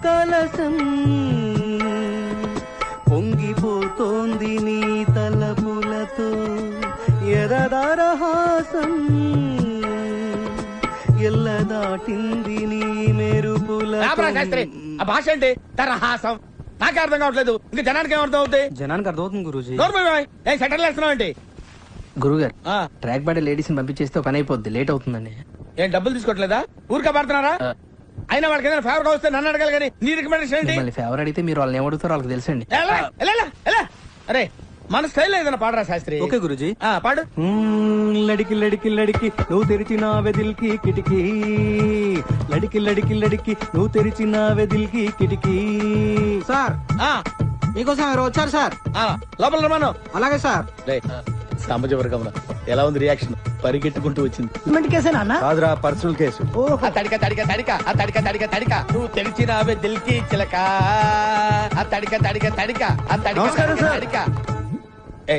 కలసం పొంగిపోతోంది నీ తలపులతో ఎరదారహాసం ఎల్ల దాటింది నీ మెరుపుల ఆ భాష ఏంటి తరహాసం నాకే అర్థం కావట్లేదు ఇంకా జనానికి ఏమర్థం అవుతాయి జనానికి అర్థమవుతుంది గురూజీ సెటిల్ వేస్తున్నావు ఏంటి గురుగారు ట్రాక్ బాడీ లేడీస్ ని పంపించేస్తే పని అయిపోద్ది లేట్ అవుతుందండి ఏం డబ్బులు తీసుకోవట్లేదా ఊరికే పడుతున్నారా అయినా వాళ్ళకి ఏదైనా ఫేవర్ గా వస్తే నన్ను అడగాలి కానీ నీ రికమెండేషన్ ఏంటి మళ్ళీ ఫేవర్ అడిగితే మీరు వాళ్ళని ఏమడుగుతారో వాళ్ళకి తెలుసండి అరే మన స్టైల్ ఏదైనా పాడరా శాస్త్రి ఓకే గురుజీ పాడు లడికి లడికి లడికి నువ్వు తెరిచిన వెదిల్కి కిటికీ లడికి లడికి లడికి నువ్వు తెరిచిన వెదిల్కి కిటికీ సార్ మీకోసం ఎవరు వచ్చారు సార్ లోపల రమాను అలాగే సార్ సామాజిక వర్గంలో ఎలా ఉంది రియాక్షన్ పరిగెట్టుకుంటూ వచ్చింది కాదురా పర్సనల్ కేసు తడిక తడిక తడిక ఆ తడిక తడిక తడిక నువ్వు తెలిసినావే దిల్కి చిలక ఆ తడిక తడిక తడిక ఆ తడిక నమస్కారం సార్. తడిక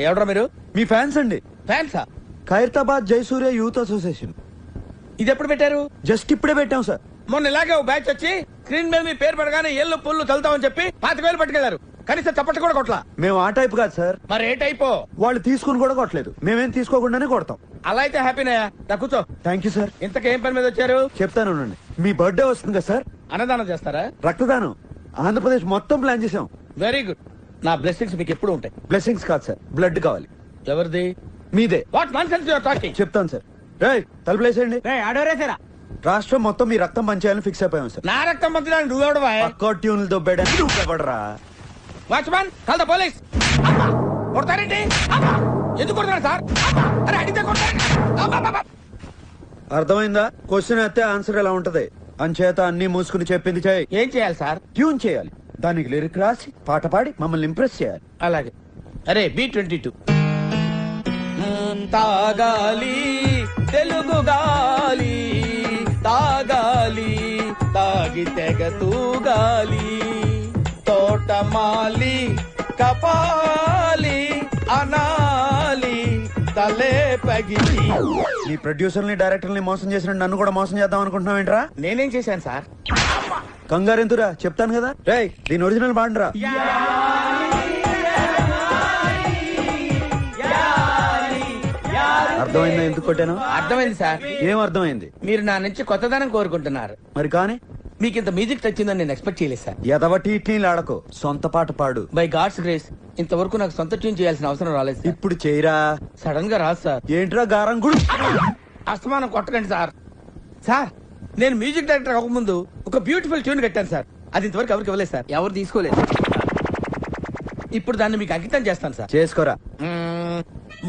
ఎవడ్రా మీరు మీ ఫ్యాన్స్ అండి ఫ్యాన్సా ఖైరతాబాద్ జయసూర్య యూత్ అసోసియేషన్. ఇది ఎప్పుడు పెట్టారు జస్ట్ ఇప్పుడే పెట్టాం సార్. మొన్న ఇలాగే ఓ బ్యాచ్ వచ్చి స్క్రీన్ మీద మీ పేరు పడగానే ఎల్లు పుల్లు చల్లుతామని చెప్పి 25,000 పట్టుకెళ్లారు కనీసం చప్పట్లు కూడా కొట్లా మేము ఆ టైప్ కాదు సార్. మరి ఏ టైపో వాళ్ళు తీసుకుని కూడా కొట్టలేదు, మేమేం తీసుకోకుండానే కొడతాం. అలా అయితే హ్యాపీనయా కూర్చో. Thank you sir. ఇంతకేం పని మీద వచ్చారు చెప్తాను ఉండండి. మీ బర్త్డే వస్తుంది కదా సార్, అన్నదానం చేస్తారా? రక్తదానం ఆంధ్రప్రదేశ్ మొత్తం ప్లాన్ చేసాం. Very good. నా బ్లెస్సింగ్స్ మీకు ఎప్పుడు ఉంటాయి. బ్లెస్సింగ్స్ కాదు సార్, బ్లడ్ కావాలి. ఎవరిది? మీదే. What nonsense you are talking. చెప్తాను సార్. రేయ్ తలుపులేసేయండి. ఆడోరేసారా రాష్ట్రం మొత్తం మీ రక్తం పంచేయాలని ఫిక్స్ అయిపోయాం సార్. నా రక్తం పంచడానికి నువ్వెవడవా? పక్క ట్యూన్లు దొబ్బేయడానికి నువ్వెవడరా? Watchman call the police. కొడతారేంటి? ఎందుకు కొడతారు సార్? అరే అడిగితే కొడతారు. అర్థమైందా? క్వశ్చన్ అయితే ఆన్సర్ ఎలా ఉంటది. అంచేత అన్ని మూసుకుని చెప్పింది చేయి. ఏం చేయాలి సార్? ట్యూన్ చేయాలి, దానికి లిరిక్ రాసి పాట పాడి మమ్మల్ని ఇంప్రెస్ చేయాలి. అలాగే. అరే B22 తాగాలి తెలుగు గాలి తాగాలి తాగి తెగ తూగాలి తోటమాలి కపాలి అనాలి తలే పగిలి. నీ ప్రొడ్యూసర్ ని డైరెక్టర్ ని మోసం చేసిన నన్ను కూడా మోసం చేద్దాం అనుకుంటున్నావు ఏంట్రా? నేనేం చేశాను సార్? కంగారు ఎంతురా చెప్తాను కదా. రేయ్ దీని ఒరిజినల్ బాండ్రా. అర్థమైందా ఎందుకు కొట్టాను? అర్థమైంది సార్. ఏం అర్థమైంది? మీరు నా నుంచి కొత్తదనం కోరుకుంటున్నారు. మరి కానీ మీకు ఇంత మ్యూజిక్ వచ్చిందని నేను ఎక్స్పెక్ట్ చేయలేదు సార్. ఎదవటి ఇట్లీలు ఆడకో, సొంత పాట పాడు. బై గాడ్స్ గ్రేస్ ఇంతవరకు నాకు సొంత ట్యూన్ చేయాల్సిన అవసరం రాలేదు సార్. ఇప్పుడు చేయరా. సడన్ గా రాదు సార్. ఏంట్రా గారం గుడు? అస్తమానం కొట్టకండి సార్. సార్ నేను మ్యూజిక్ డైరెక్టర్ అవ్వకముందు ఒక బ్యూటిఫుల్ ట్యూన్ కట్టాను సార్. అది ఇంతవరకు ఎవరికి ఇవ్వలేదు సార్. ఎవరు తీసుకోలేదు. ఇప్పుడు దాన్ని మీకు అంకితం చేస్తాను సార్. చేసుకోరా.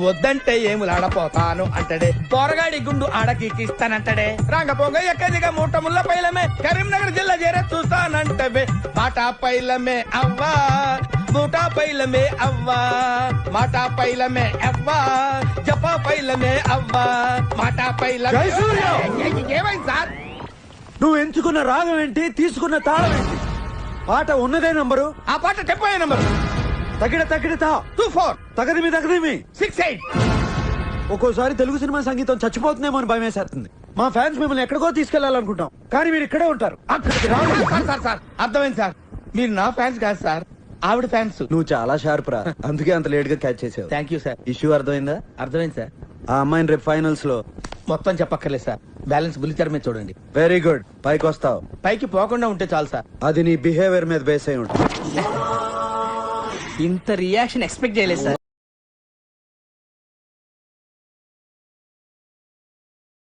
వద్దంటే ఏములాడపోతాను అంటడే పోరగాడి గుండు ఆడకిస్తానంటడే రంగపోగ ఎక్కదిగా మూట ముళ్ళ పైలమే కరీంనగర్ జిల్లా చేరే చూస్తానంటవే మాటా పైలమే అవ్వా మూటా పైలమే అవ్వా మాటా పైలమే అవ్వా జపా పైలమే అవ్వా మాటా పైలమే. ఏమైంది సార్? నువ్వు ఎంచుకున్న రాగం ఏంటి, తీసుకున్న తాళం ఏంటి? పాట ఉన్నదే నంబరు, ఆ పాట టెంపో నంబరు తగిడ తగిడతా 24 తగదిమి తగదిమి 68. ఒక్కోసారి తెలుగు సినిమా సంగీతం చచ్చిపోతుందేమో అని భయం వేసేస్తుంది. మా ఫ్యాన్స్ మిమ్మల్ని ఎక్కడికో తీసుకెళ్లాలనుకుంటాం, కానీ మీరు ఇక్కడే ఉంటారు. అక్కడికి రావాలి. సార్ సార్ అర్థమైంది సార్. మీరు నా ఫ్యాన్స్ కాదు సార్, ఆవిడ ఫ్యాన్స్. నువ్వు చాలా షార్ప్ రా, అందుకే అంత లేట్ గా క్యాచ్ చేసావు. Thank you sir. ఇష్యూ అర్థమైందా? అర్థమైంది సార్. ఆ అమ్మాయిని రేపు ఫైనల్స్ లో మొత్తం చెప్పక్కర్లేదు సార్, బ్యాలెన్స్ బుల్లితెర మీద చూడండి. వెరీ గుడ్, పైకి వస్తావు. పైకి పోకుండా ఉంటే చాలు సార్. అది నీ బిహేవియర్ మీద బేస్ అయి ఉంటుంది. ఇంత రియాక్షన్ ఎక్స్పెక్ట్ చేయలేదు సార్.